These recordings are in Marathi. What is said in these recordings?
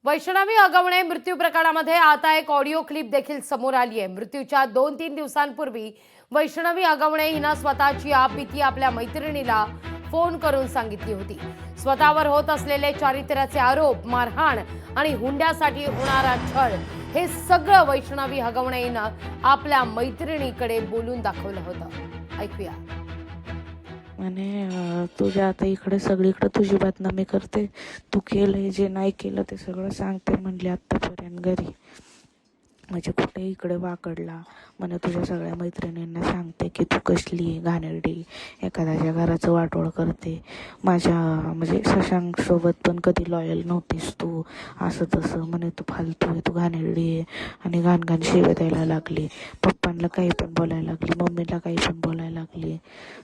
वैष्णवी अगवणे मृत्यू प्रकरणामध्ये आता एक ऑडिओ क्लिप देखील समोर आली आहे। मृत्यूच्या 2-3 दिवसांपूर्वी वैष्णवी अगवणे हिनं स्वतःची आपबीती आपल्या मैत्रिणीला फोन करून सांगितली होती। स्वतःवर होत असलेले चारित्र्याचे आरोप, मारहाण आणि हुंड्यासाठी होणारा छळ हे सगळं वैष्णवी अगवणे हिनं आपल्या मैत्रिणीकडे बोलून दाखवलं होतं। ऐकूया। म्हणे तुझ्या आता इकडे सगळीकडे तुझी बदनामी करते, तू केलंय जे नाही केलं ते सगळं सांगते म्हणली आत्तापर्यंत घरी, म्हणजे कुठे इकडे वाकडला म्हणे तुझ्या सगळ्या मैत्रिणींना सांगते की तू कसली घाणेरडी, एखाद्याच्या घराचं वाटोळ करते, माझ्या म्हणजे शशांक सोबत पण कधी लॉयल नव्हतीस तू, असं तसं म्हणे तू फालतू आहे, तू घाणेरडी आहे, आणि घाण शिव्या द्यायला लागली, पप्पांना काही पण बोलायला लागली, मम्मीला काही पण बोलायला लागली,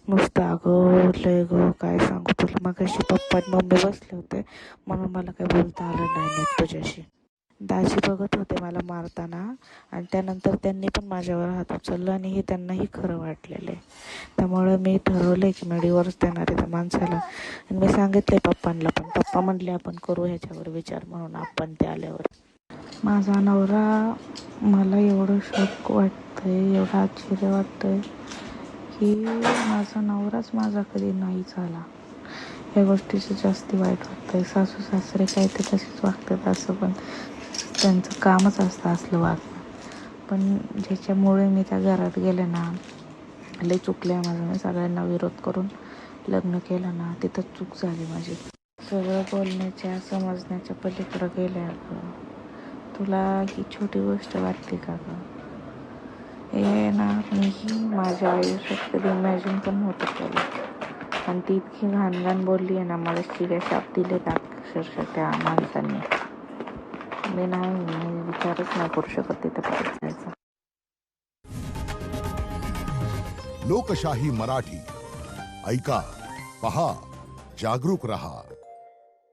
नुसतं अगं लय गं काय सांगू तुला, मगाशी पप्पा आणि मम्मी बसले होते म्हणून मला काही बोलता आलं नाही नीट तुझ्याशी, दाजी बघत होते मला मारताना, आणि त्यानंतर त्यांनी पण माझ्यावर हात उचलला आणि हे त्यांनाही खरं वाटलेलं आहे, त्यामुळे मी ठरवलं आहे की मी डिवोर्स देणार आहे त्या माणसाला, आणि मी सांगितलं पप्पांना पण, पप्पा म्हणले आपण करू ह्याच्यावर विचार म्हणून आपण ते आल्यावर। माझा नवरा, मला एवढं शॉक वाटतंय, एवढं आश्चर्य वाटतंय की माझा नवराच माझा कधी नाही झाला, या गोष्टीचं जास्त वाईट वाटतंय। सासू सासरे काय ते तसेच वागतात, असं पण त्यांचं कामच असतं असलं वागणं, पण ज्याच्यामुळे मी त्या घरात गेले ना, लय चुकलं आहे माझं, मी सगळ्यांना विरोध करून लग्न केलं ना, तिथं चूक झाली माझी, सगळं बोलण्याच्या समजण्याच्या पलीकडं गेले अगं, तुला ही छोटी गोष्ट वाटते का गं? हे ना मीही माझ्या आयुष्यात कधी इमॅजिन पण नव्हतं केलं, आणि ती इतकी घाण बोलली आहे ना, मला शिव्या शाप दिलेत अक्षरशः त्या माणसांनी, मी विचारच नाही करू शकत तिथं परत जायचं। लोकशाही मराठी ऐका, पहा, जागरूक रहा।